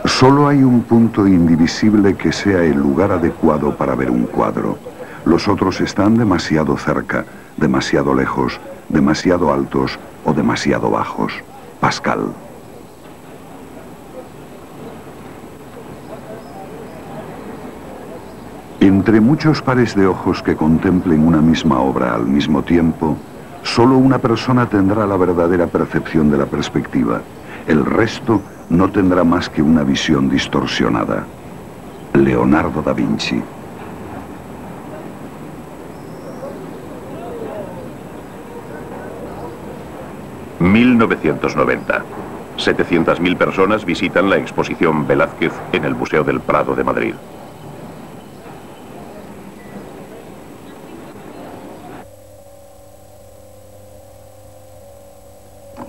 Solo hay un punto indivisible que sea el lugar adecuado para ver un cuadro. Los otros están demasiado cerca, demasiado lejos, demasiado altos o demasiado bajos. Pascal. Entre muchos pares de ojos que contemplen una misma obra al mismo tiempo, solo una persona tendrá la verdadera percepción de la perspectiva. El resto no tendrá más que una visión distorsionada. Leonardo da Vinci. ...1990... 700.000 personas visitan la exposición Velázquez en el Museo del Prado de Madrid.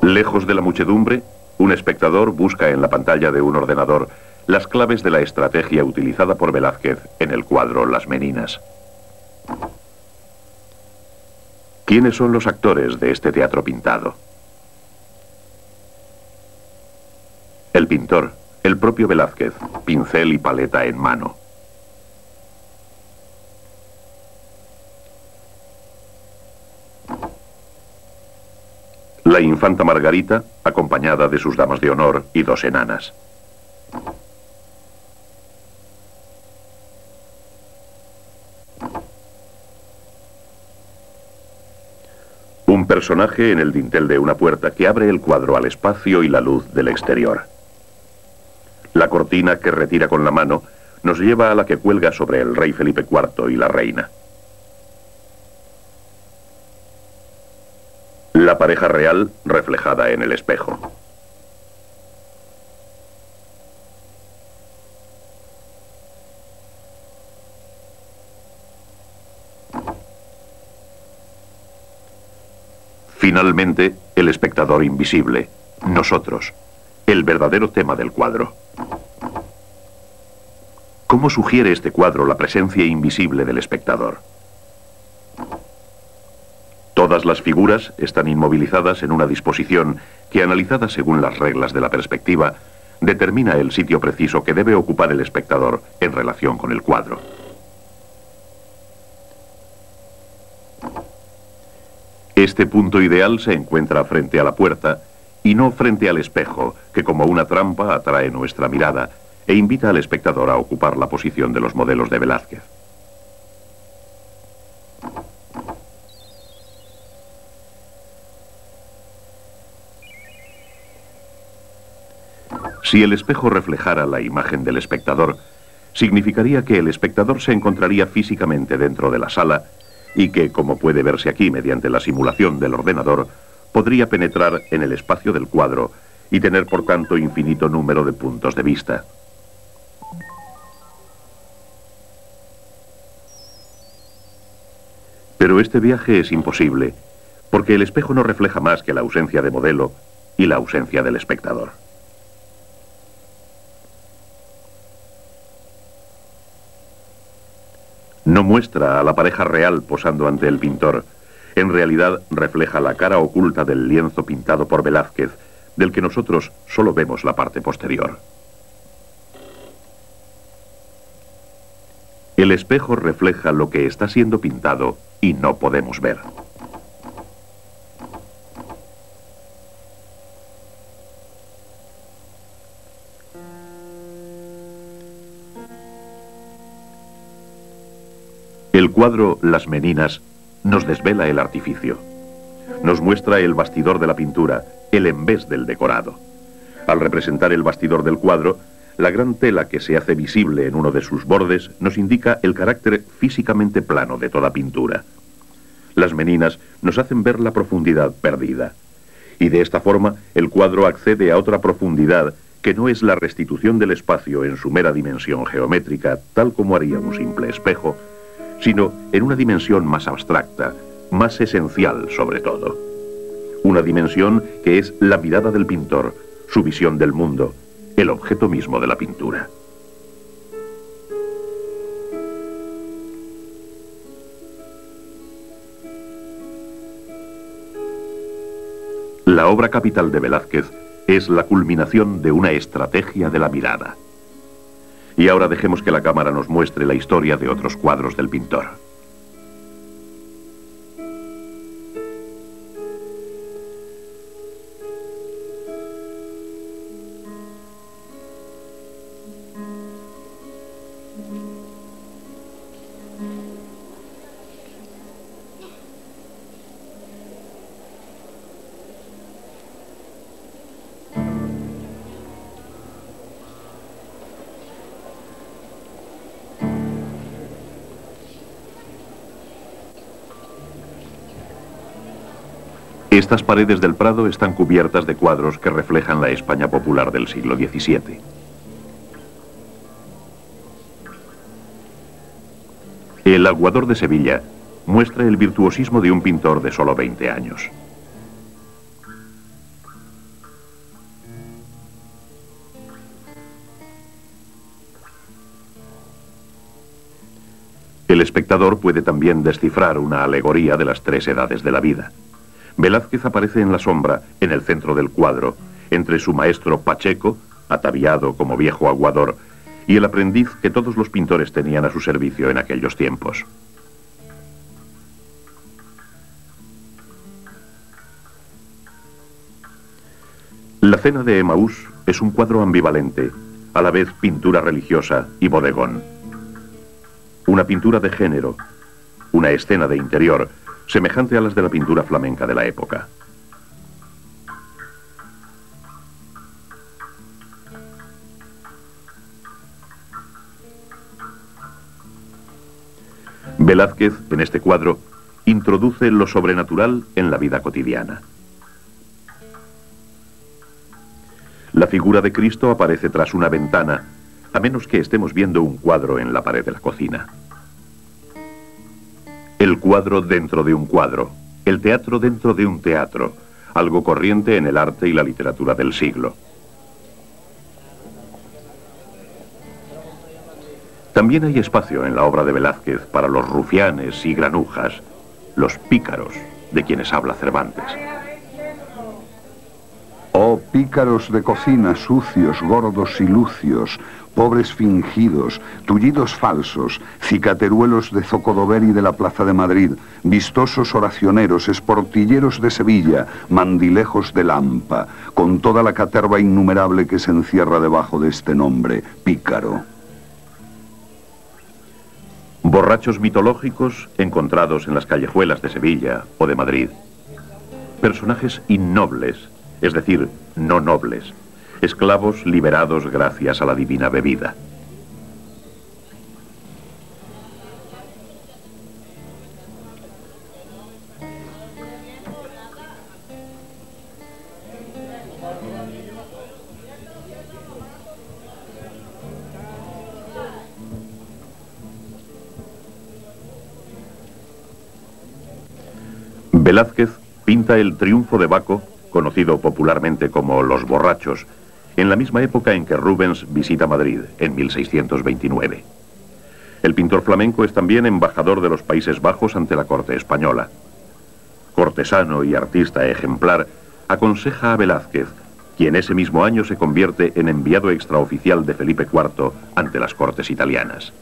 Lejos de la muchedumbre, un espectador busca en la pantalla de un ordenador las claves de la estrategia utilizada por Velázquez en el cuadro Las Meninas. ¿Quiénes son los actores de este teatro pintado? El pintor, el propio Velázquez, pincel y paleta en mano. La infanta Margarita, acompañada de sus damas de honor y dos enanas. Un personaje en el dintel de una puerta que abre el cuadro al espacio y la luz del exterior. La cortina que retira con la mano nos lleva a la que cuelga sobre el rey Felipe IV y la reina. La pareja real reflejada en el espejo. Finalmente, el espectador invisible, nosotros, el verdadero tema del cuadro. ¿Cómo sugiere este cuadro la presencia invisible del espectador? Todas las figuras están inmovilizadas en una disposición que, analizada según las reglas de la perspectiva, determina el sitio preciso que debe ocupar el espectador en relación con el cuadro. Este punto ideal se encuentra frente a la puerta y no frente al espejo, que como una trampa atrae nuestra mirada e invita al espectador a ocupar la posición de los modelos de Velázquez. Si el espejo reflejara la imagen del espectador, significaría que el espectador se encontraría físicamente dentro de la sala y que, como puede verse aquí mediante la simulación del ordenador, podría penetrar en el espacio del cuadro y tener por tanto infinito número de puntos de vista. Pero este viaje es imposible, porque el espejo no refleja más que la ausencia de modelo y la ausencia del espectador. No muestra a la pareja real posando ante el pintor. En realidad refleja la cara oculta del lienzo pintado por Velázquez, del que nosotros solo vemos la parte posterior. El espejo refleja lo que está siendo pintado y no podemos ver. El cuadro Las Meninas nos desvela el artificio. Nos muestra el bastidor de la pintura, el envés del decorado. Al representar el bastidor del cuadro, la gran tela que se hace visible en uno de sus bordes nos indica el carácter físicamente plano de toda pintura. Las Meninas nos hacen ver la profundidad perdida. Y de esta forma, el cuadro accede a otra profundidad que no es la restitución del espacio en su mera dimensión geométrica, tal como haría un simple espejo, sino en una dimensión más abstracta, más esencial sobre todo. Una dimensión que es la mirada del pintor, su visión del mundo, el objeto mismo de la pintura. La obra capital de Velázquez es la culminación de una estrategia de la mirada. Y ahora dejemos que la cámara nos muestre la historia de otros cuadros del pintor. Estas paredes del Prado están cubiertas de cuadros que reflejan la España popular del siglo XVII. El Aguador de Sevilla muestra el virtuosismo de un pintor de solo 20 años. El espectador puede también descifrar una alegoría de las 3 edades de la vida. Velázquez aparece en la sombra, en el centro del cuadro, entre su maestro Pacheco, ataviado como viejo aguador, y el aprendiz que todos los pintores tenían a su servicio en aquellos tiempos. La Cena de Emaús es un cuadro ambivalente, a la vez pintura religiosa y bodegón. Una pintura de género, una escena de interior, semejante a las de la pintura flamenca de la época. Velázquez, en este cuadro, introduce lo sobrenatural en la vida cotidiana. La figura de Cristo aparece tras una ventana, a menos que estemos viendo un cuadro en la pared de la cocina. El cuadro dentro de un cuadro, el teatro dentro de un teatro, algo corriente en el arte y la literatura del siglo. También hay espacio en la obra de Velázquez para los rufianes y granujas, los pícaros, de quienes habla Cervantes. Oh pícaros de cocina, sucios, gordos y lucios, pobres fingidos, tullidos falsos, cicateruelos de Zocodover y de la Plaza de Madrid, vistosos oracioneros, esportilleros de Sevilla, mandilejos de Lampa, con toda la caterva innumerable que se encierra debajo de este nombre, pícaro. Borrachos mitológicos encontrados en las callejuelas de Sevilla o de Madrid. Personajes innobles, es decir, no nobles. Esclavos liberados gracias a la divina bebida. Velázquez pinta el Triunfo de Baco, conocido popularmente como Los Borrachos, en la misma época en que Rubens visita Madrid, en 1629. El pintor flamenco es también embajador de los Países Bajos ante la corte española. Cortesano y artista ejemplar, aconseja a Velázquez, quien ese mismo año se convierte en enviado extraoficial de Felipe IV ante las cortes italianas.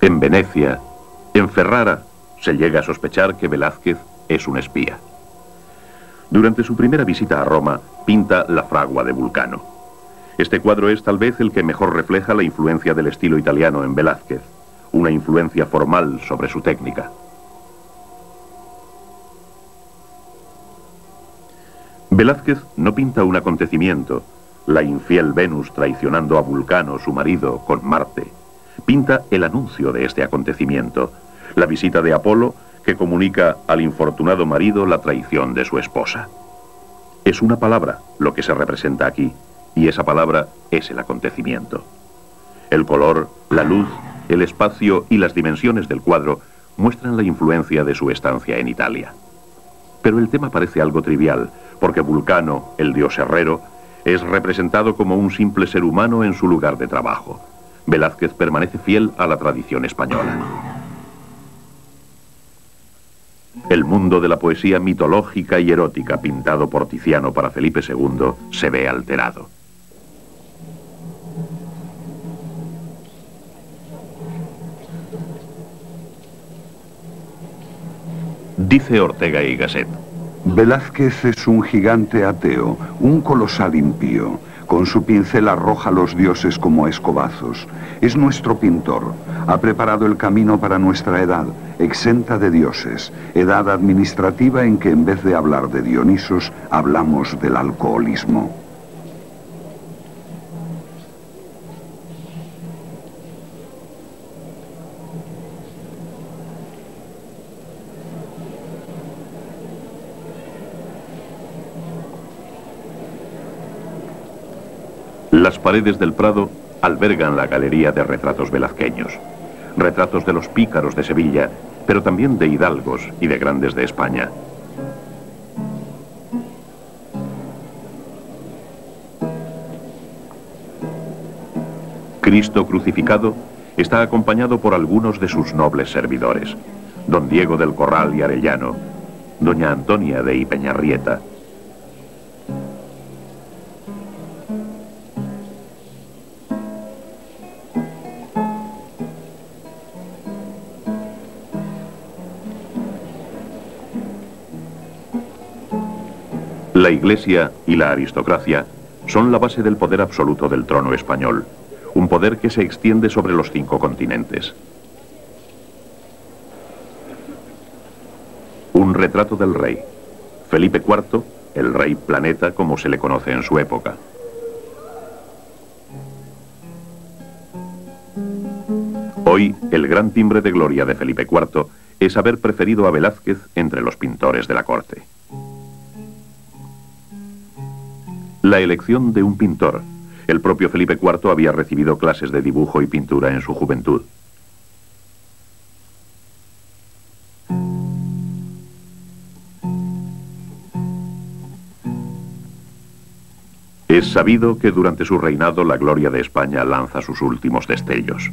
En Venecia, en Ferrara, se llega a sospechar que Velázquez es un espía. Durante su primera visita a Roma, pinta La fragua de Vulcano. Este cuadro es tal vez el que mejor refleja la influencia del estilo italiano en Velázquez, una influencia formal sobre su técnica. Velázquez no pinta un acontecimiento, la infiel Venus traicionando a Vulcano, su marido, con Marte. Pinta el anuncio de este acontecimiento, la visita de Apolo que comunica al infortunado marido la traición de su esposa. Es una palabra lo que se representa aquí, y esa palabra es el acontecimiento. El color, la luz, el espacio y las dimensiones del cuadro muestran la influencia de su estancia en Italia. Pero el tema parece algo trivial, porque Vulcano, el dios herrero, es representado como un simple ser humano en su lugar de trabajo. Velázquez permanece fiel a la tradición española. El mundo de la poesía mitológica y erótica pintado por Tiziano para Felipe II se ve alterado. Dice Ortega y Gasset: Velázquez es un gigante ateo, un colosal impío. Con su pincel arroja a los dioses como escobazos. Es nuestro pintor. Ha preparado el camino para nuestra edad, exenta de dioses. Edad administrativa en que en vez de hablar de Dionisos, hablamos del alcoholismo. Las paredes del Prado albergan la galería de retratos velazqueños. Retratos de los pícaros de Sevilla, pero también de hidalgos y de grandes de España. Cristo crucificado está acompañado por algunos de sus nobles servidores: don Diego del Corral y Arellano, doña Antonia de Ipeñarrieta. La Iglesia y la aristocracia son la base del poder absoluto del trono español, un poder que se extiende sobre los 5 continentes. Un retrato del rey, Felipe IV, el rey planeta como se le conoce en su época. Hoy, el gran timbre de gloria de Felipe IV es haber preferido a Velázquez entre los pintores de la corte. La elección de un pintor. El propio Felipe IV había recibido clases de dibujo y pintura en su juventud. Es sabido que durante su reinado la gloria de España lanza sus últimos destellos.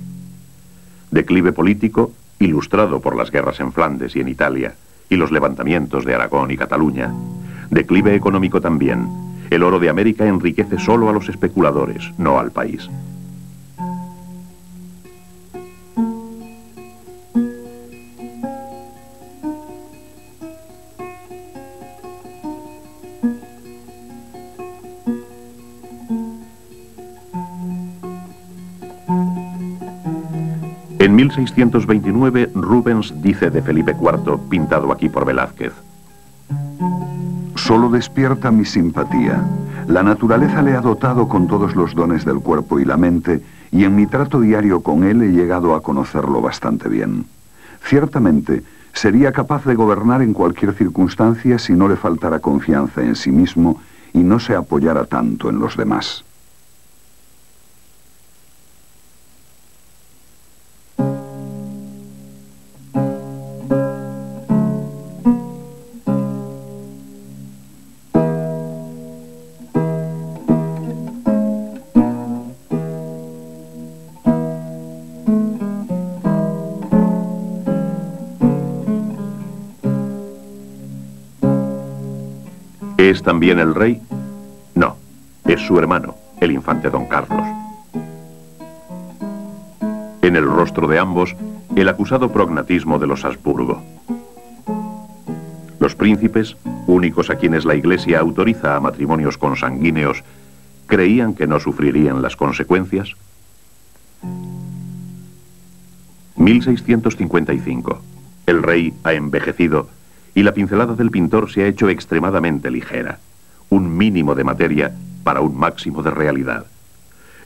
Declive político, ilustrado por las guerras en Flandes y en Italia, y los levantamientos de Aragón y Cataluña. Declive económico también. El oro de América enriquece solo a los especuladores, no al país. En 1629, Rubens dice de Felipe IV, pintado aquí por Velázquez: Solo despierta mi simpatía. La naturaleza le ha dotado con todos los dones del cuerpo y la mente, y en mi trato diario con él he llegado a conocerlo bastante bien. Ciertamente, sería capaz de gobernar en cualquier circunstancia si no le faltara confianza en sí mismo y no se apoyara tanto en los demás. ¿Es también el rey? No, es su hermano, el infante don Carlos. En el rostro de ambos, el acusado prognatismo de los Habsburgo. Los príncipes, únicos a quienes la Iglesia autoriza a matrimonios consanguíneos, ¿creían que no sufrirían las consecuencias? 1655. El rey ha envejecido y la pincelada del pintor se ha hecho extremadamente ligera. Un mínimo de materia para un máximo de realidad.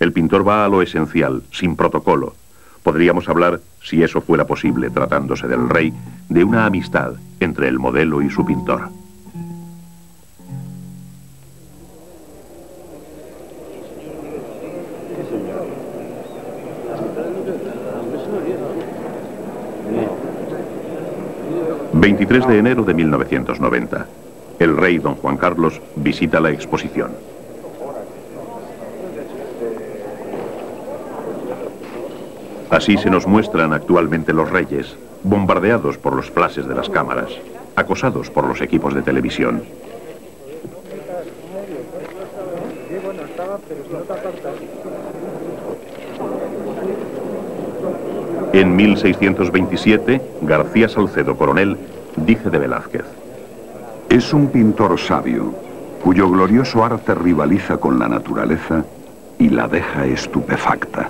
El pintor va a lo esencial, sin protocolo. Podríamos hablar, si eso fuera posible tratándose del rey, de una amistad entre el modelo y su pintor. 23 de enero de 1990. El rey don Juan Carlos visita la exposición. Así se nos muestran actualmente los reyes, bombardeados por los flashes de las cámaras, acosados por los equipos de televisión. En 1627, García Salcedo Coronel dice de Velázquez: es un pintor sabio, cuyo glorioso arte rivaliza con la naturaleza y la deja estupefacta.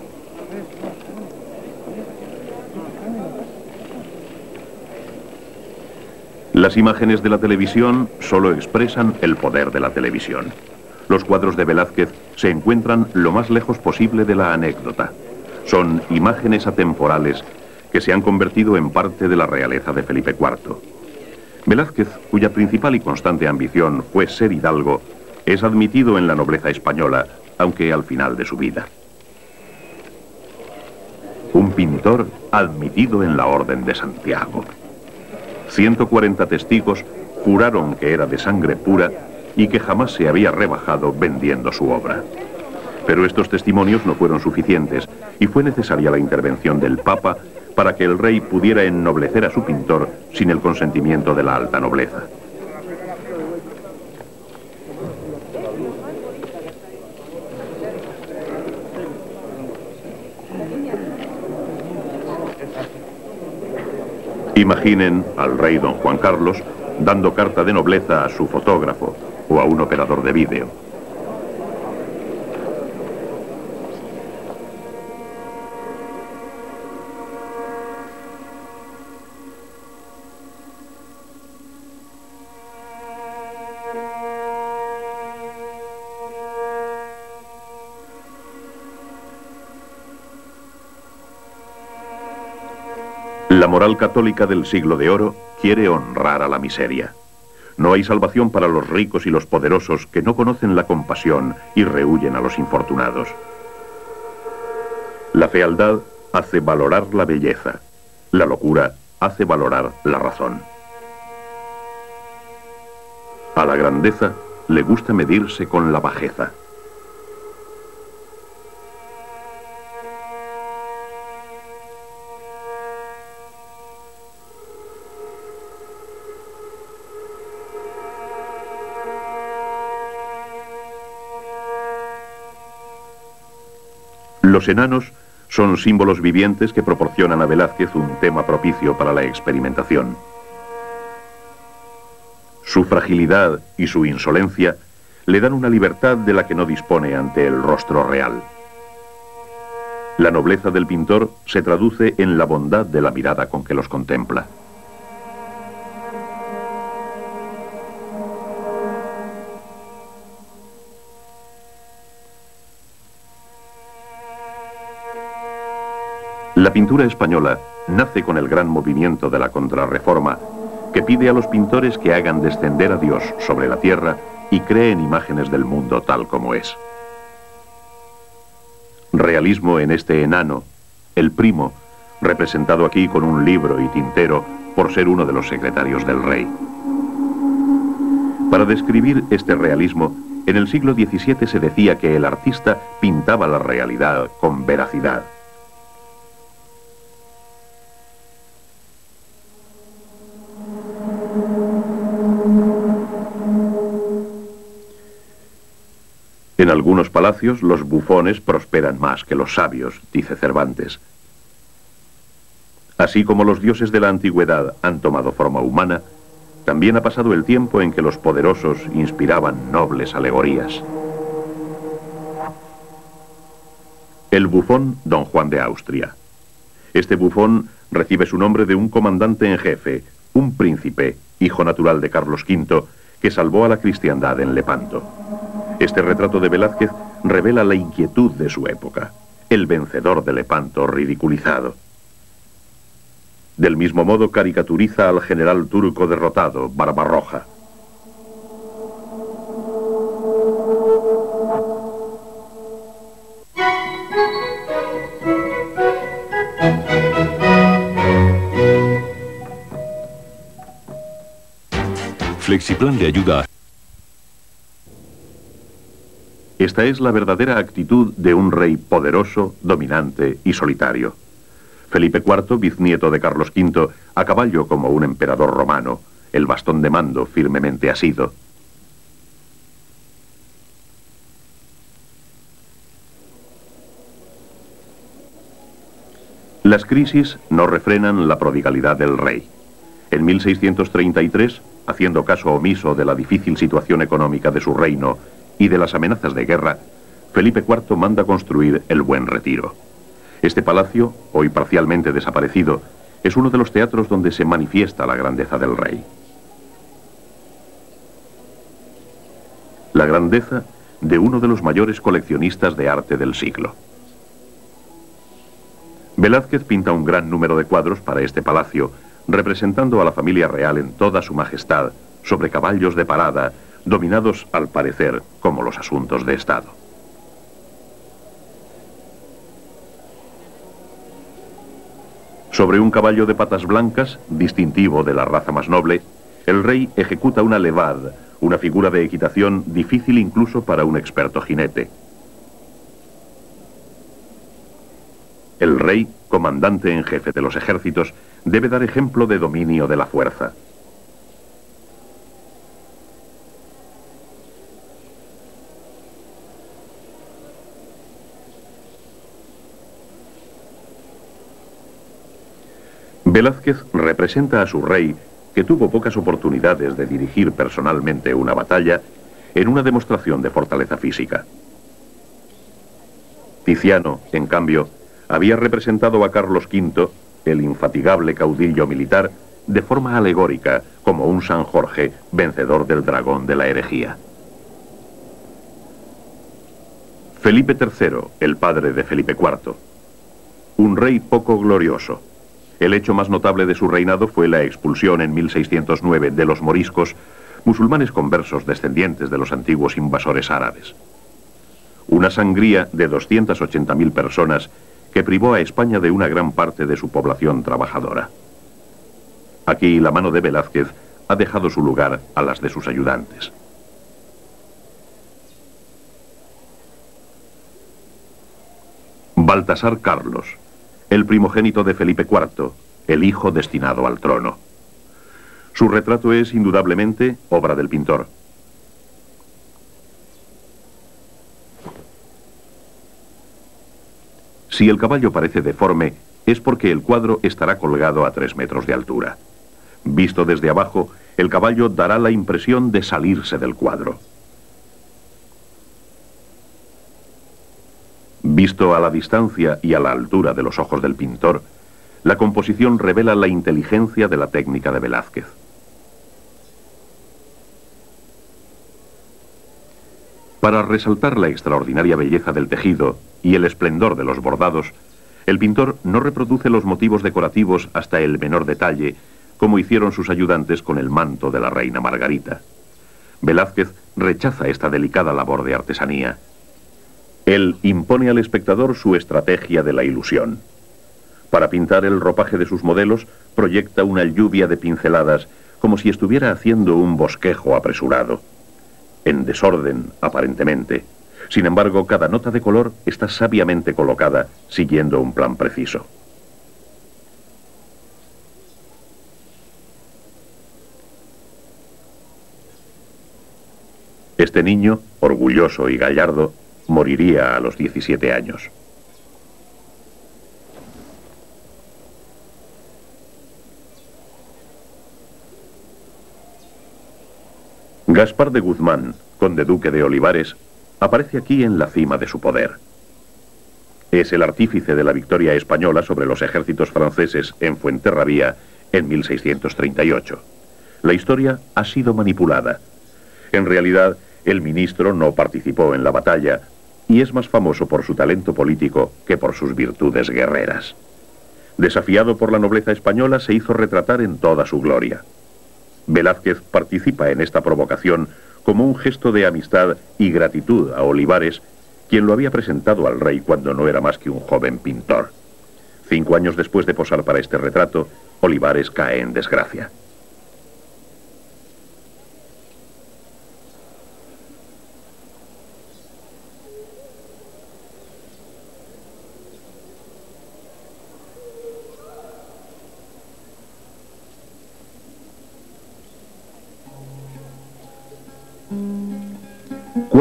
Las imágenes de la televisión solo expresan el poder de la televisión. Los cuadros de Velázquez se encuentran lo más lejos posible de la anécdota. Son imágenes atemporales que se han convertido en parte de la realeza de Felipe IV. Velázquez, cuya principal y constante ambición fue ser hidalgo, es admitido en la nobleza española, aunque al final de su vida. Un pintor admitido en la Orden de Santiago. 140 testigos juraron que era de sangre pura y que jamás se había rebajado vendiendo su obra. Pero estos testimonios no fueron suficientes y fue necesaria la intervención del Papa para que el rey pudiera ennoblecer a su pintor sin el consentimiento de la alta nobleza. Imaginen al rey don Juan Carlos dando carta de nobleza a su fotógrafo o a un operador de vídeo. La moral católica del siglo de oro quiere honrar a la miseria. No hay salvación para los ricos y los poderosos que no conocen la compasión y rehuyen a los infortunados. La fealdad hace valorar la belleza. La locura hace valorar la razón. A la grandeza le gusta medirse con la bajeza. Los enanos son símbolos vivientes que proporcionan a Velázquez un tema propicio para la experimentación. Su fragilidad y su insolencia le dan una libertad de la que no dispone ante el rostro real. La nobleza del pintor se traduce en la bondad de la mirada con que los contempla. La pintura española nace con el gran movimiento de la Contrarreforma, que pide a los pintores que hagan descender a Dios sobre la tierra y creen imágenes del mundo tal como es. Realismo en este enano, el primo, representado aquí con un libro y tintero por ser uno de los secretarios del rey. Para describir este realismo, en el siglo XVII se decía que el artista pintaba la realidad con veracidad. En algunos palacios los bufones prosperan más que los sabios, dice Cervantes. Así como los dioses de la antigüedad han tomado forma humana, también ha pasado el tiempo en que los poderosos inspiraban nobles alegorías. El bufón Don Juan de Austria. Este bufón recibe su nombre de un comandante en jefe, un príncipe, hijo natural de Carlos V, que salvó a la cristiandad en Lepanto. Este retrato de Velázquez revela la inquietud de su época, el vencedor de Lepanto ridiculizado. Del mismo modo caricaturiza al general turco derrotado, Barbarroja. Flexiplan le ayuda. Esta es la verdadera actitud de un rey poderoso, dominante y solitario. Felipe IV, bisnieto de Carlos V, a caballo como un emperador romano, el bastón de mando firmemente asido. Las crisis no refrenan la prodigalidad del rey. En 1633, haciendo caso omiso de la difícil situación económica de su reino y de las amenazas de guerra, Felipe IV manda construir el Buen Retiro. Este palacio, hoy parcialmente desaparecido, es uno de los teatros donde se manifiesta la grandeza del rey. La grandeza de uno de los mayores coleccionistas de arte del siglo. Velázquez pinta un gran número de cuadros para este palacio, representando a la familia real en toda su majestad, sobre caballos de parada, dominados al parecer como los asuntos de Estado. Sobre un caballo de patas blancas, distintivo de la raza más noble, el rey ejecuta una levade, una figura de equitación difícil incluso para un experto jinete. El rey, comandante en jefe de los ejércitos, debe dar ejemplo de dominio de la fuerza. Velázquez representa a su rey, que tuvo pocas oportunidades de dirigir personalmente una batalla, en una demostración de fortaleza física. Tiziano, en cambio, había representado a Carlos V, el infatigable caudillo militar, de forma alegórica, como un San Jorge vencedor del dragón de la herejía. Felipe III, el padre de Felipe IV. Un rey poco glorioso. El hecho más notable de su reinado fue la expulsión en 1609 de los moriscos, musulmanes conversos descendientes de los antiguos invasores árabes. Una sangría de 280.000 personas que privó a España de una gran parte de su población trabajadora. Aquí la mano de Velázquez ha dejado su lugar a las de sus ayudantes. Baltasar Carlos, el primogénito de Felipe IV, el hijo destinado al trono. Su retrato es indudablemente obra del pintor. Si el caballo parece deforme, es porque el cuadro estará colgado a 3 metros de altura. Visto desde abajo, el caballo dará la impresión de salirse del cuadro. Visto a la distancia y a la altura de los ojos del pintor, la composición revela la inteligencia de la técnica de Velázquez. Para resaltar la extraordinaria belleza del tejido y el esplendor de los bordados, el pintor no reproduce los motivos decorativos hasta el menor detalle, como hicieron sus ayudantes con el manto de la reina Margarita. Velázquez rechaza esta delicada labor de artesanía. Él impone al espectador su estrategia de la ilusión. Para pintar el ropaje de sus modelos, proyecta una lluvia de pinceladas, como si estuviera haciendo un bosquejo apresurado. En desorden, aparentemente. Sin embargo, cada nota de color está sabiamente colocada, siguiendo un plan preciso. Este niño, orgulloso y gallardo, moriría a los 17 años. Gaspar de Guzmán, conde duque de Olivares, aparece aquí en la cima de su poder. Es el artífice de la victoria española sobre los ejércitos franceses en Fuenterrabía en 1638. La historia ha sido manipulada. En realidad, el ministro no participó en la batalla y es más famoso por su talento político que por sus virtudes guerreras. Desafiado por la nobleza española, se hizo retratar en toda su gloria. Velázquez participa en esta provocación como un gesto de amistad y gratitud a Olivares, quien lo había presentado al rey cuando no era más que un joven pintor. 5 años después de posar para este retrato, Olivares cae en desgracia.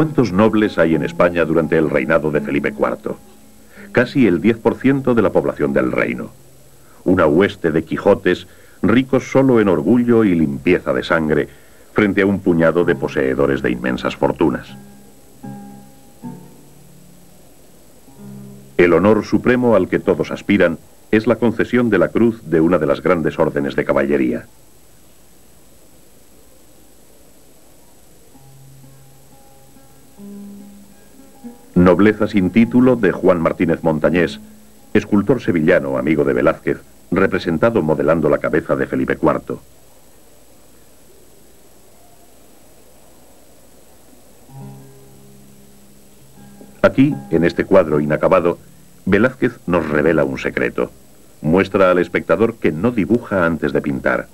¿Cuántos nobles hay en España durante el reinado de Felipe IV? Casi el 10% de la población del reino. Una hueste de Quijotes, ricos solo en orgullo y limpieza de sangre, frente a un puñado de poseedores de inmensas fortunas. El honor supremo al que todos aspiran es la concesión de la cruz de una de las grandes órdenes de caballería. Nobleza sin título de Juan Martínez Montañés, escultor sevillano amigo de Velázquez, representado modelando la cabeza de Felipe IV. Aquí, en este cuadro inacabado, Velázquez nos revela un secreto. Muestra al espectador que no dibuja antes de pintar.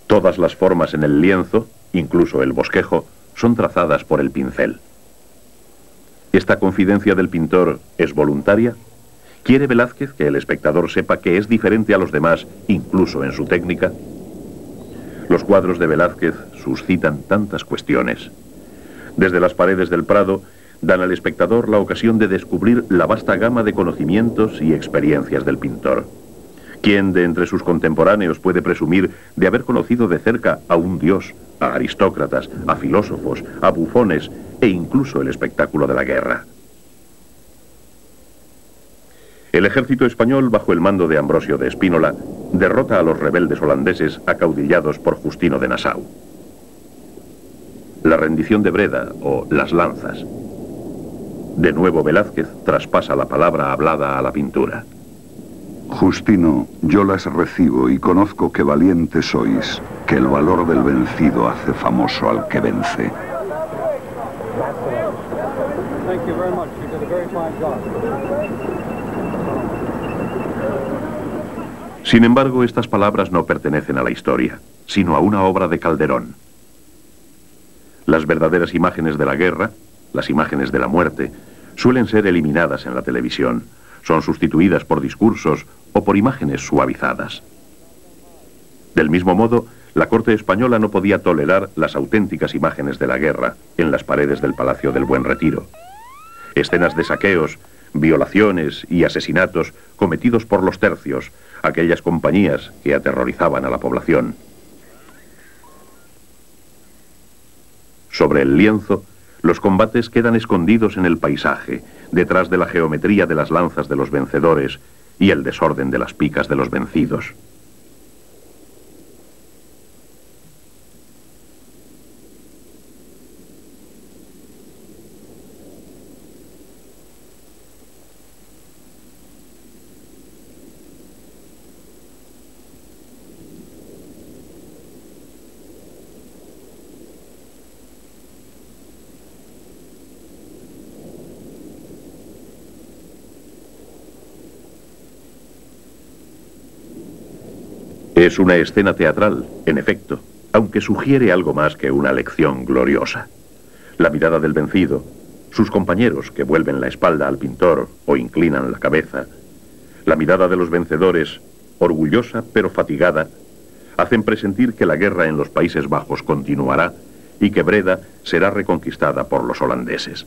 Todas las formas en el lienzo, incluso el bosquejo, son trazadas por el pincel. ¿Esta confidencia del pintor es voluntaria? ¿Quiere Velázquez que el espectador sepa que es diferente a los demás, incluso en su técnica? Los cuadros de Velázquez suscitan tantas cuestiones. Desde las paredes del Prado, dan al espectador la ocasión de descubrir la vasta gama de conocimientos y experiencias del pintor. ¿Quién de entre sus contemporáneos puede presumir de haber conocido de cerca a un dios, a aristócratas, a filósofos, a bufones e incluso el espectáculo de la guerra? El ejército español, bajo el mando de Ambrosio de Espínola, derrota a los rebeldes holandeses acaudillados por Justino de Nassau. La rendición de Breda, o las lanzas. De nuevo Velázquez traspasa la palabra hablada a la pintura. Justino, yo las recibo y conozco que valiente sois, que el valor del vencido hace famoso al que vence. Sin embargo, estas palabras no pertenecen a la historia, sino a una obra de Calderón. Las verdaderas imágenes de la guerra, las imágenes de la muerte, suelen ser eliminadas en la televisión. Son sustituidas por discursos o por imágenes suavizadas. Del mismo modo, la corte española no podía tolerar las auténticas imágenes de la guerra en las paredes del Palacio del Buen Retiro. Escenas de saqueos, violaciones y asesinatos cometidos por los tercios, aquellas compañías que aterrorizaban a la población. Sobre el lienzo, los combates quedan escondidos en el paisaje, detrás de la geometría de las lanzas de los vencedores y el desorden de las picas de los vencidos. Es una escena teatral, en efecto, aunque sugiere algo más que una lección gloriosa. La mirada del vencido, sus compañeros que vuelven la espalda al pintor o inclinan la cabeza, la mirada de los vencedores, orgullosa pero fatigada, hacen presentir que la guerra en los Países Bajos continuará y que Breda será reconquistada por los holandeses.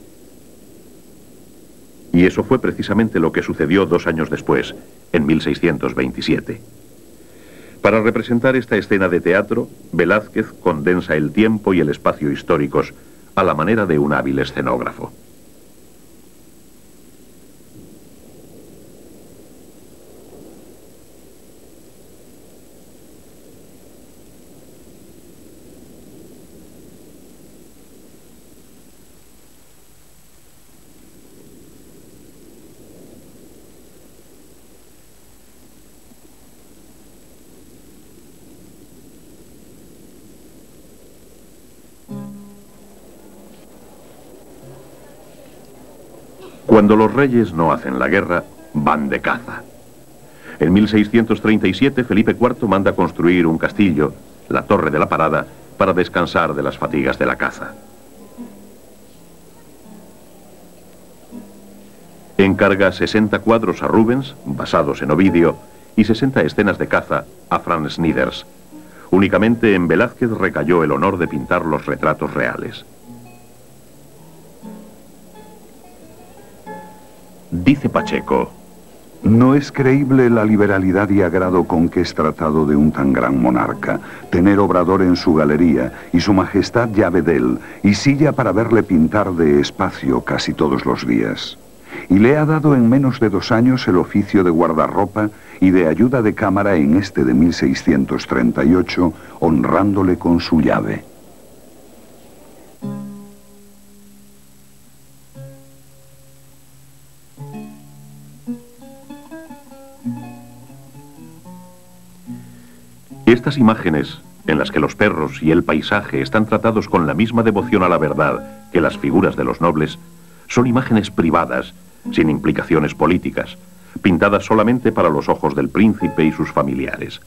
Y eso fue precisamente lo que sucedió 2 años después, en 1627. Para representar esta escena de teatro, Velázquez condensa el tiempo y el espacio históricos a la manera de un hábil escenógrafo. Cuando los reyes no hacen la guerra, van de caza. En 1637, Felipe IV manda construir un castillo, la Torre de la Parada, para descansar de las fatigas de la caza. Encarga 60 cuadros a Rubens, basados en Ovidio, y 60 escenas de caza a Franz Snyders. Únicamente en Velázquez recayó el honor de pintar los retratos reales. Dice Pacheco: no es creíble la liberalidad y agrado con que es tratado de un tan gran monarca, tener obrador en su galería y su majestad llave de él, y silla para verle pintar de espacio casi todos los días. Y le ha dado en menos de 2 años el oficio de guardarropa y de ayuda de cámara en este de 1638, honrándole con su llave. Estas imágenes, en las que los perros y el paisaje están tratados con la misma devoción a la verdad que las figuras de los nobles, son imágenes privadas, sin implicaciones políticas, pintadas solamente para los ojos del príncipe y sus familiares.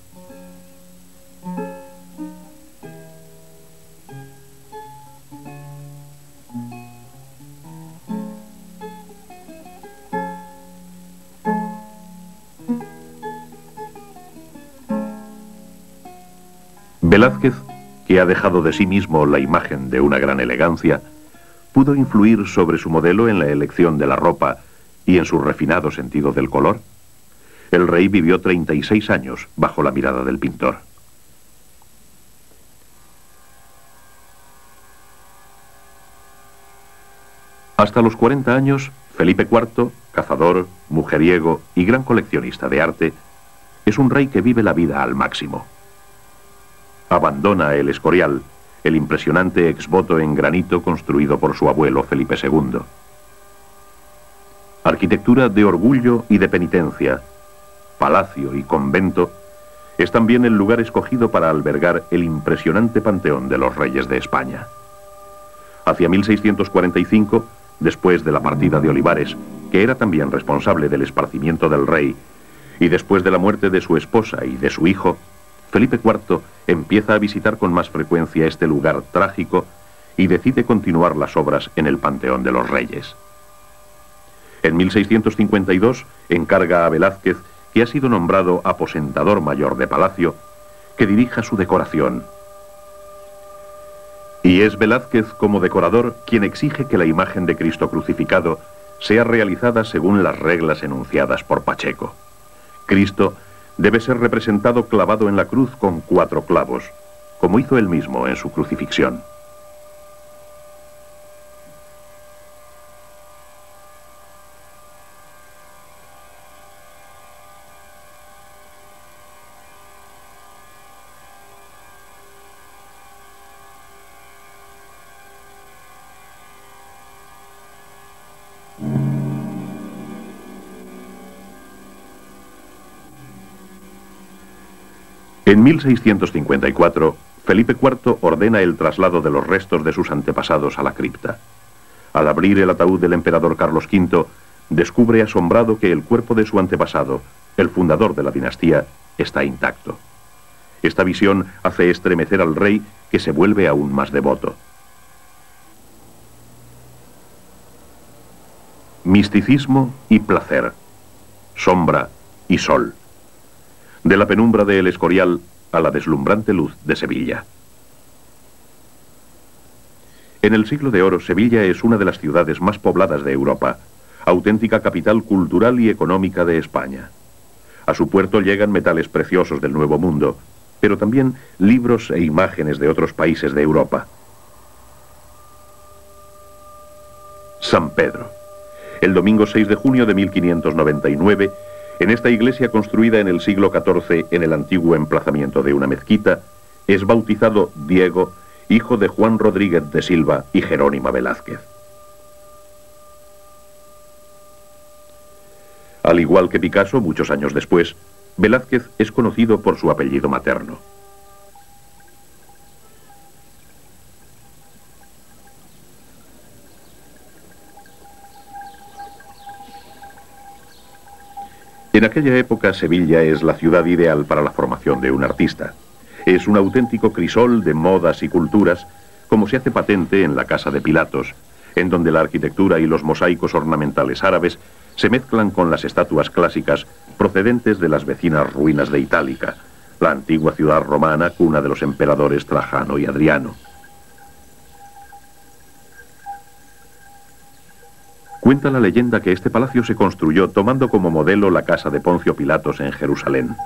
Velázquez, que ha dejado de sí mismo la imagen de una gran elegancia, pudo influir sobre su modelo en la elección de la ropa y en su refinado sentido del color. El rey vivió 36 años bajo la mirada del pintor. Hasta los 40 años, Felipe IV, cazador, mujeriego y gran coleccionista de arte, es un rey que vive la vida al máximo. Abandona el Escorial, el impresionante exvoto en granito construido por su abuelo Felipe II. Arquitectura de orgullo y de penitencia, palacio y convento, es también el lugar escogido para albergar el impresionante panteón de los reyes de España. Hacia 1645, después de la partida de Olivares, que era también responsable del esparcimiento del rey, y después de la muerte de su esposa y de su hijo, Felipe IV empieza a visitar con más frecuencia este lugar trágico y decide continuar las obras en el Panteón de los Reyes. En 1652 encarga a Velázquez, que ha sido nombrado aposentador mayor de palacio, que dirija su decoración. Y es Velázquez, como decorador, quien exige que la imagen de Cristo crucificado sea realizada según las reglas enunciadas por Pacheco. Cristo debe ser representado clavado en la cruz con 4 clavos, como hizo él mismo en su crucifixión. En 1654, Felipe IV ordena el traslado de los restos de sus antepasados a la cripta. Al abrir el ataúd del emperador Carlos V, descubre asombrado que el cuerpo de su antepasado, el fundador de la dinastía, está intacto. Esta visión hace estremecer al rey, que se vuelve aún más devoto. Misticismo y placer, sombra y sol. De la penumbra de El Escorial a la deslumbrante luz de Sevilla. En el siglo de oro, Sevilla es una de las ciudades más pobladas de Europa, auténtica capital cultural y económica de España. A su puerto llegan metales preciosos del Nuevo Mundo, pero también libros e imágenes de otros países de Europa. San Pedro. El domingo 6 de junio de 1599, en esta iglesia construida en el siglo XIV en el antiguo emplazamiento de una mezquita, es bautizado Diego, hijo de Juan Rodríguez de Silva y Jerónima Velázquez. Al igual que Picasso, muchos años después, Velázquez es conocido por su apellido materno. En aquella época, Sevilla es la ciudad ideal para la formación de un artista. Es un auténtico crisol de modas y culturas, como se hace patente en la Casa de Pilatos, en donde la arquitectura y los mosaicos ornamentales árabes se mezclan con las estatuas clásicas procedentes de las vecinas ruinas de Itálica, la antigua ciudad romana, cuna de los emperadores Trajano y Adriano. Cuenta la leyenda que este palacio se construyó tomando como modelo la casa de Poncio Pilatos en Jerusalén.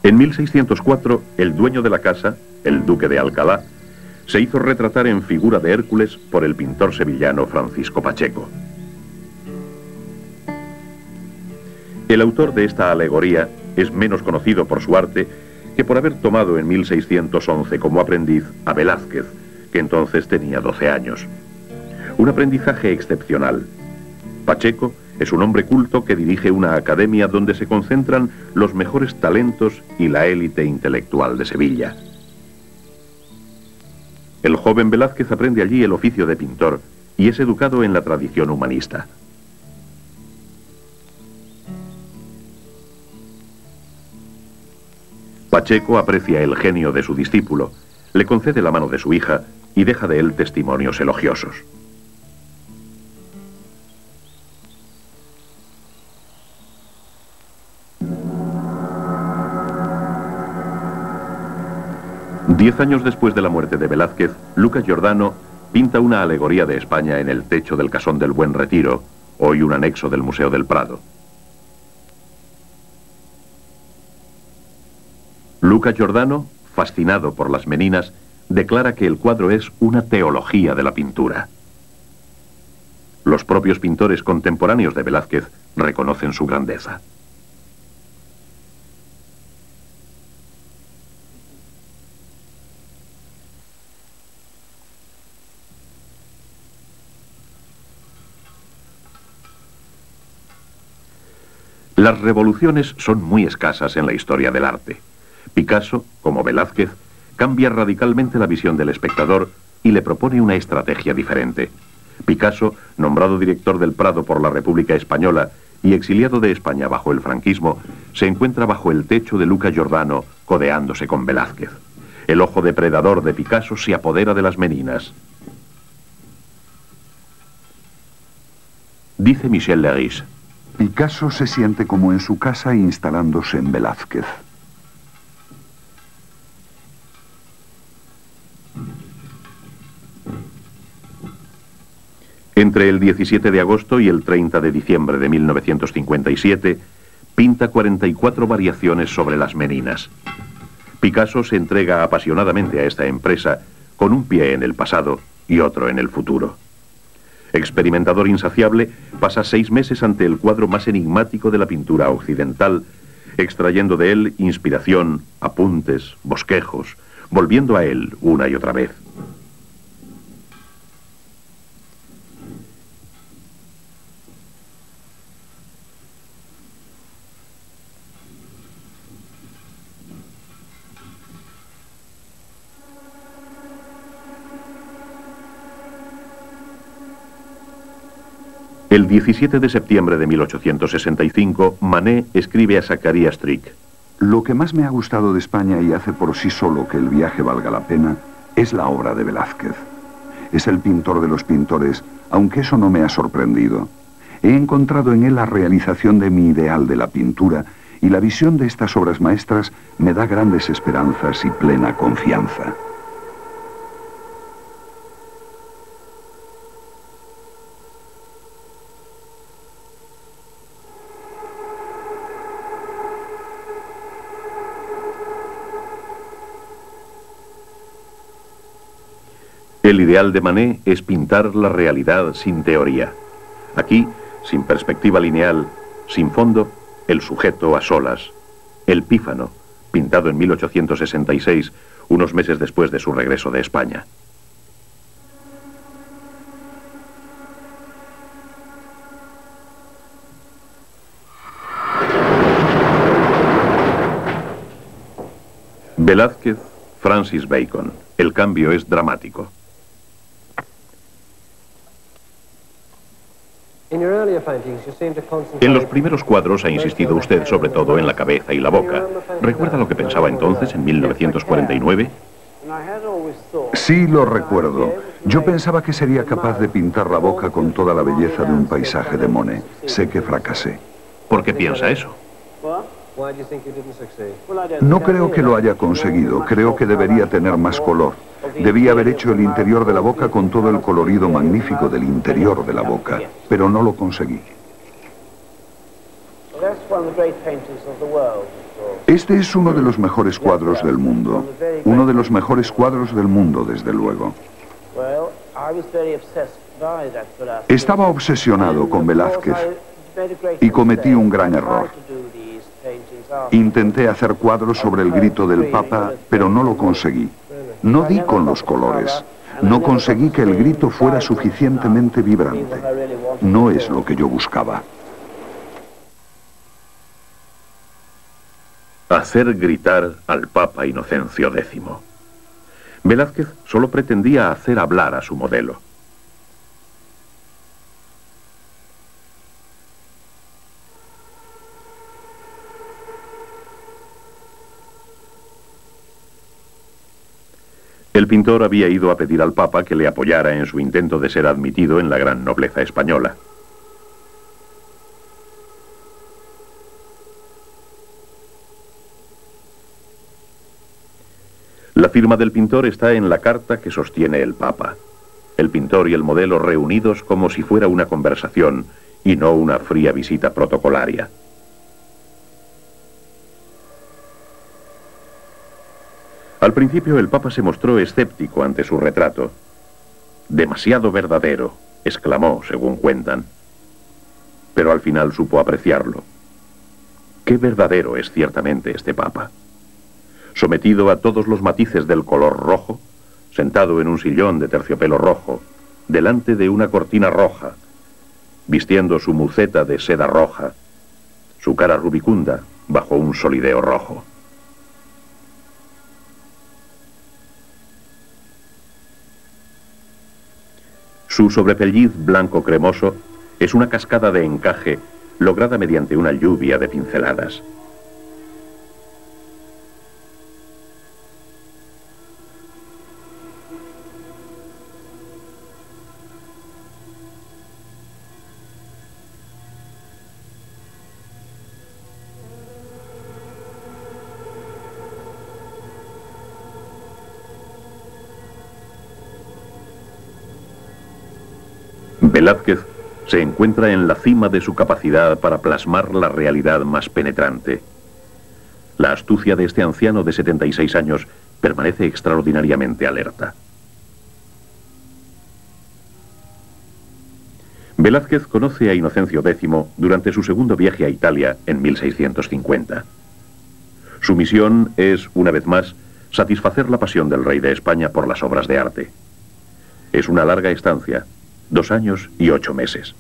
En 1604, el dueño de la casa, el duque de Alcalá, se hizo retratar en figura de Hércules por el pintor sevillano Francisco Pacheco. El autor de esta alegoría es menos conocido por su arte que por haber tomado en 1611 como aprendiz a Velázquez, que entonces tenía 12 años. Un aprendizaje excepcional. Pacheco es un hombre culto que dirige una academia donde se concentran los mejores talentos y la élite intelectual de Sevilla. El joven Velázquez aprende allí el oficio de pintor y es educado en la tradición humanista. Pacheco aprecia el genio de su discípulo, le concede la mano de su hija y deja de él testimonios elogiosos. Diez años después de la muerte de Velázquez, Luca Giordano pinta una alegoría de España en el techo del Casón del Buen Retiro, hoy un anexo del Museo del Prado. Luca Giordano, fascinado por las Meninas, declara que el cuadro es una teología de la pintura. Los propios pintores contemporáneos de Velázquez reconocen su grandeza. Las revoluciones son muy escasas en la historia del arte. Picasso, como Velázquez, cambia radicalmente la visión del espectador y le propone una estrategia diferente. Picasso, nombrado director del Prado por la República Española y exiliado de España bajo el franquismo, se encuentra bajo el techo de Luca Giordano, codeándose con Velázquez. El ojo depredador de Picasso se apodera de las Meninas. Dice Michel Leiris: Picasso se siente como en su casa instalándose en Velázquez. Entre el 17 de agosto y el 30 de diciembre de 1957, pinta 44 variaciones sobre las Meninas. Picasso se entrega apasionadamente a esta empresa, con un pie en el pasado y otro en el futuro. Experimentador insaciable, pasa 6 meses ante el cuadro más enigmático de la pintura occidental, extrayendo de él inspiración, apuntes, bosquejos, volviendo a él una y otra vez. El 17 de septiembre de 1865, Manet escribe a Zacharia Strick: Lo que más me ha gustado de España y hace por sí solo que el viaje valga la pena es la obra de Velázquez. Es el pintor de los pintores, aunque eso no me ha sorprendido. He encontrado en él la realización de mi ideal de la pintura y la visión de estas obras maestras me da grandes esperanzas y plena confianza. El ideal de Manet es pintar la realidad sin teoría. Aquí, sin perspectiva lineal, sin fondo, el sujeto a solas. El Pífano, pintado en 1866, unos meses después de su regreso de España. Velázquez, Francis Bacon. El cambio es dramático. En los primeros cuadros ha insistido usted sobre todo en la cabeza y la boca. ¿Recuerda lo que pensaba entonces, en 1949? Sí, lo recuerdo. Yo pensaba que sería capaz de pintar la boca con toda la belleza de un paisaje de Monet. Sé que fracasé. ¿Por qué piensa eso? No creo que lo haya conseguido. Creo que debería tener más color. Debía haber hecho el interior de la boca con todo el colorido magnífico del interior de la boca, pero no lo conseguí. Este es uno de los mejores cuadros del mundo. Uno de los mejores cuadros del mundo, desde luego. Estaba obsesionado con Velázquez y cometí un gran error. Intenté hacer cuadros sobre el grito del Papa, pero no lo conseguí. No di con los colores. No conseguí que el grito fuera suficientemente vibrante. No es lo que yo buscaba. Hacer gritar al Papa Inocencio X. Velázquez solo pretendía hacer hablar a su modelo. El pintor había ido a pedir al Papa que le apoyara en su intento de ser admitido en la gran nobleza española. La firma del pintor está en la carta que sostiene el Papa. El pintor y el modelo reunidos como si fuera una conversación y no una fría visita protocolaria. Al principio el Papa se mostró escéptico ante su retrato. «Demasiado verdadero», exclamó, según cuentan. Pero al final supo apreciarlo. Qué verdadero es ciertamente este Papa. Sometido a todos los matices del color rojo, sentado en un sillón de terciopelo rojo, delante de una cortina roja, vistiendo su muceta de seda roja, su cara rubicunda bajo un solideo rojo. Su sobrepelliz blanco cremoso es una cascada de encaje lograda mediante una lluvia de pinceladas. Velázquez se encuentra en la cima de su capacidad para plasmar la realidad más penetrante. La astucia de este anciano de 76 años permanece extraordinariamente alerta. Velázquez conoce a Inocencio X durante su segundo viaje a Italia en 1650. Su misión es, una vez más, satisfacer la pasión del rey de España por las obras de arte. Es una larga estancia, 2 años y 8 meses.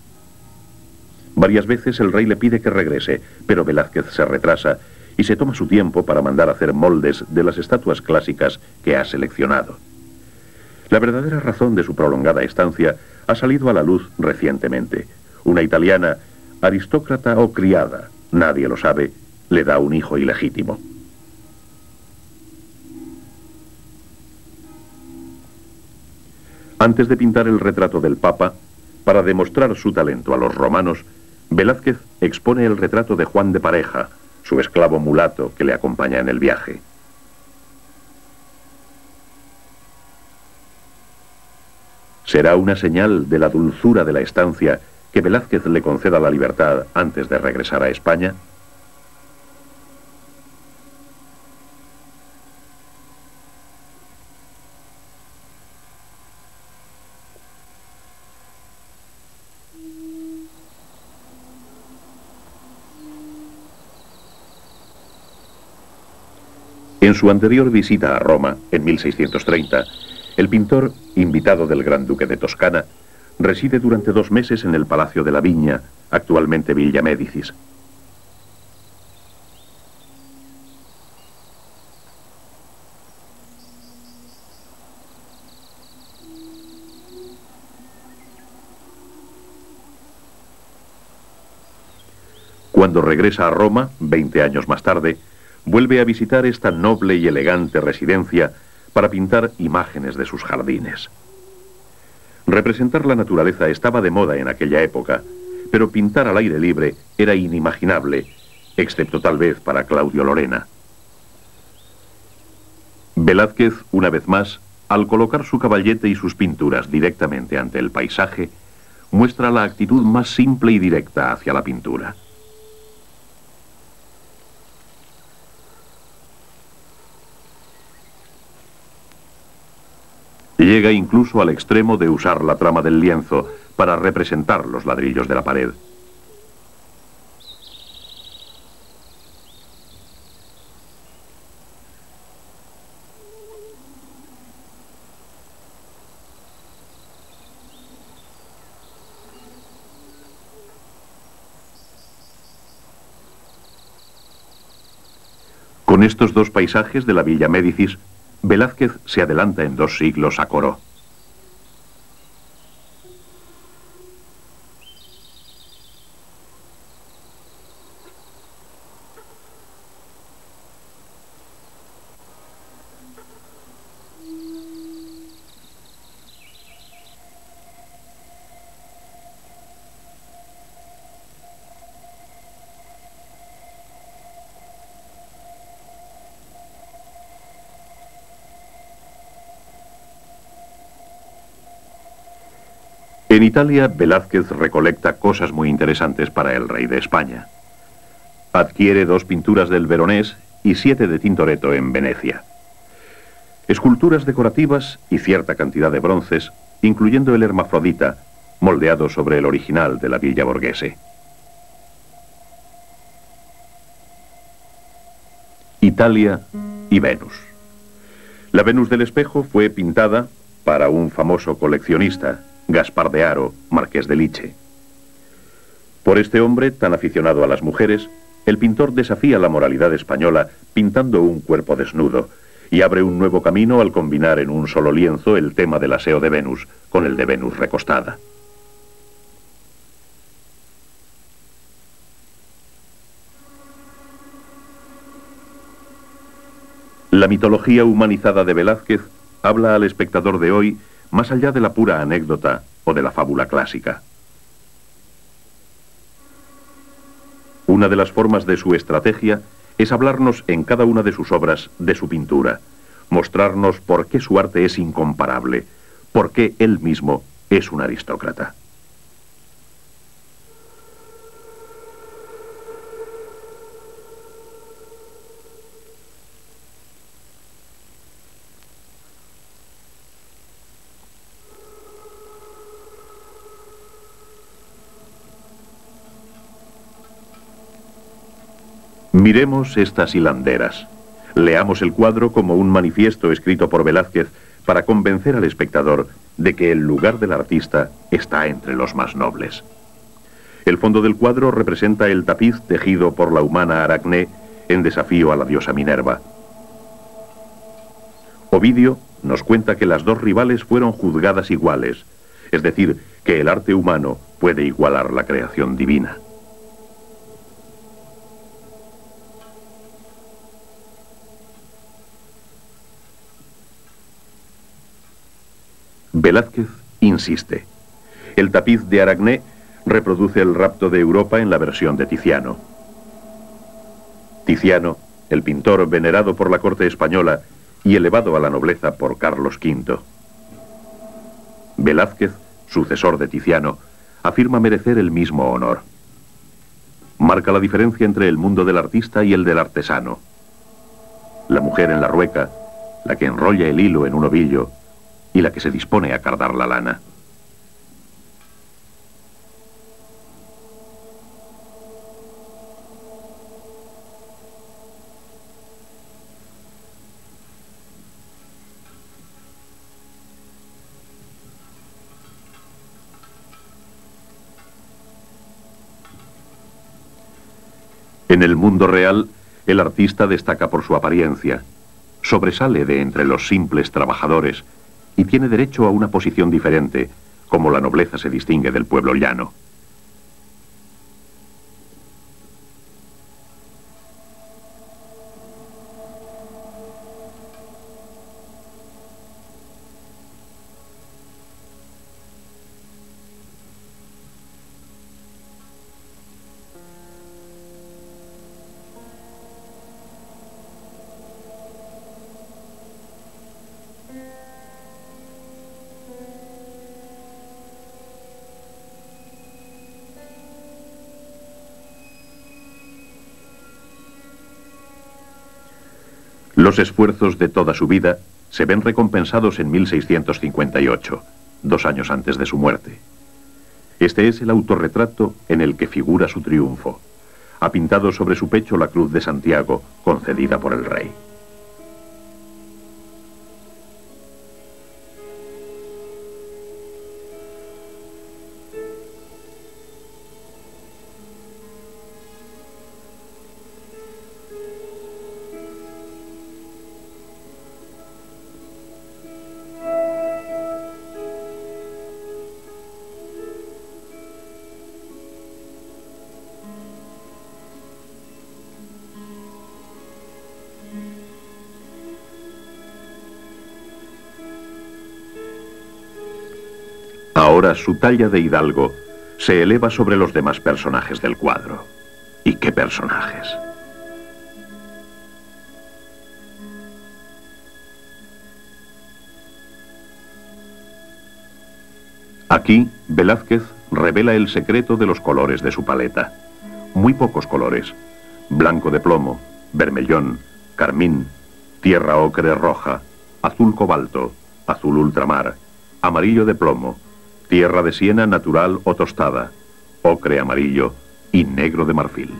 Varias veces el rey le pide que regrese, pero Velázquez se retrasa y se toma su tiempo para mandar hacer moldes de las estatuas clásicas que ha seleccionado. La verdadera razón de su prolongada estancia ha salido a la luz recientemente. Una italiana, aristócrata o criada, nadie lo sabe, le da un hijo ilegítimo. Antes de pintar el retrato del Papa, para demostrar su talento a los romanos, Velázquez expone el retrato de Juan de Pareja, su esclavo mulato que le acompaña en el viaje. Será una señal de la dulzura de la estancia que Velázquez le conceda la libertad antes de regresar a España. En su anterior visita a Roma, en 1630, el pintor, invitado del Gran Duque de Toscana, reside durante 2 meses en el Palacio de la Viña, actualmente Villa Médicis. Cuando regresa a Roma, 20 años más tarde, vuelve a visitar esta noble y elegante residencia para pintar imágenes de sus jardines. Representar la naturaleza estaba de moda en aquella época, pero pintar al aire libre era inimaginable, excepto tal vez para Claudio Lorena. Velázquez, una vez más, al colocar su caballete y sus pinturas directamente ante el paisaje, muestra la actitud más simple y directa hacia la pintura. Llega incluso al extremo de usar la trama del lienzo para representar los ladrillos de la pared. Con estos dos paisajes de la Villa Médicis, Velázquez se adelanta en 2 siglos a Corot. En Italia, Velázquez recolecta cosas muy interesantes para el rey de España. Adquiere 2 pinturas del Veronés y 7 de Tintoretto en Venecia. Esculturas decorativas y cierta cantidad de bronces, incluyendo el Hermafrodita, moldeado sobre el original de la Villa Borghese. Italia y Venus. La Venus del Espejo fue pintada para un famoso coleccionista, Gaspar de Haro, marqués de Liche. Por este hombre, tan aficionado a las mujeres, el pintor desafía la moralidad española pintando un cuerpo desnudo y abre un nuevo camino al combinar en un solo lienzo el tema del aseo de Venus con el de Venus recostada. La mitología humanizada de Velázquez habla al espectador de hoy más allá de la pura anécdota o de la fábula clásica. Una de las formas de su estrategia es hablarnos en cada una de sus obras de su pintura, mostrarnos por qué su arte es incomparable, por qué él mismo es un aristócrata. Miremos estas hilanderas. Leamos el cuadro como un manifiesto escrito por Velázquez para convencer al espectador de que el lugar del artista está entre los más nobles. El fondo del cuadro representa el tapiz tejido por la humana Aracné en desafío a la diosa Minerva. Ovidio nos cuenta que las 2 rivales fueron juzgadas iguales, es decir, que el arte humano puede igualar la creación divina. Velázquez insiste. El tapiz de Aracné reproduce el rapto de Europa en la versión de Tiziano. Tiziano, el pintor venerado por la corte española y elevado a la nobleza por Carlos V. Velázquez, sucesor de Tiziano, afirma merecer el mismo honor. Marca la diferencia entre el mundo del artista y el del artesano. La mujer en la rueca, la que enrolla el hilo en un ovillo, y la que se dispone a cardar la lana. En el mundo real, el artista destaca por su apariencia, sobresale de entre los simples trabajadores y tiene derecho a una posición diferente, como la nobleza se distingue del pueblo llano. Los esfuerzos de toda su vida se ven recompensados en 1658, 2 años antes de su muerte. Este es el autorretrato en el que figura su triunfo. Ha pintado sobre su pecho la cruz de Santiago, concedida por el rey. Ahora su talla de hidalgo se eleva sobre los demás personajes del cuadro. ¿Y qué personajes? Aquí, Velázquez revela el secreto de los colores de su paleta. Muy pocos colores. Blanco de plomo, vermellón, carmín, tierra ocre roja, azul cobalto, azul ultramar, amarillo de plomo, tierra de siena natural o tostada, ocre amarillo y negro de marfil.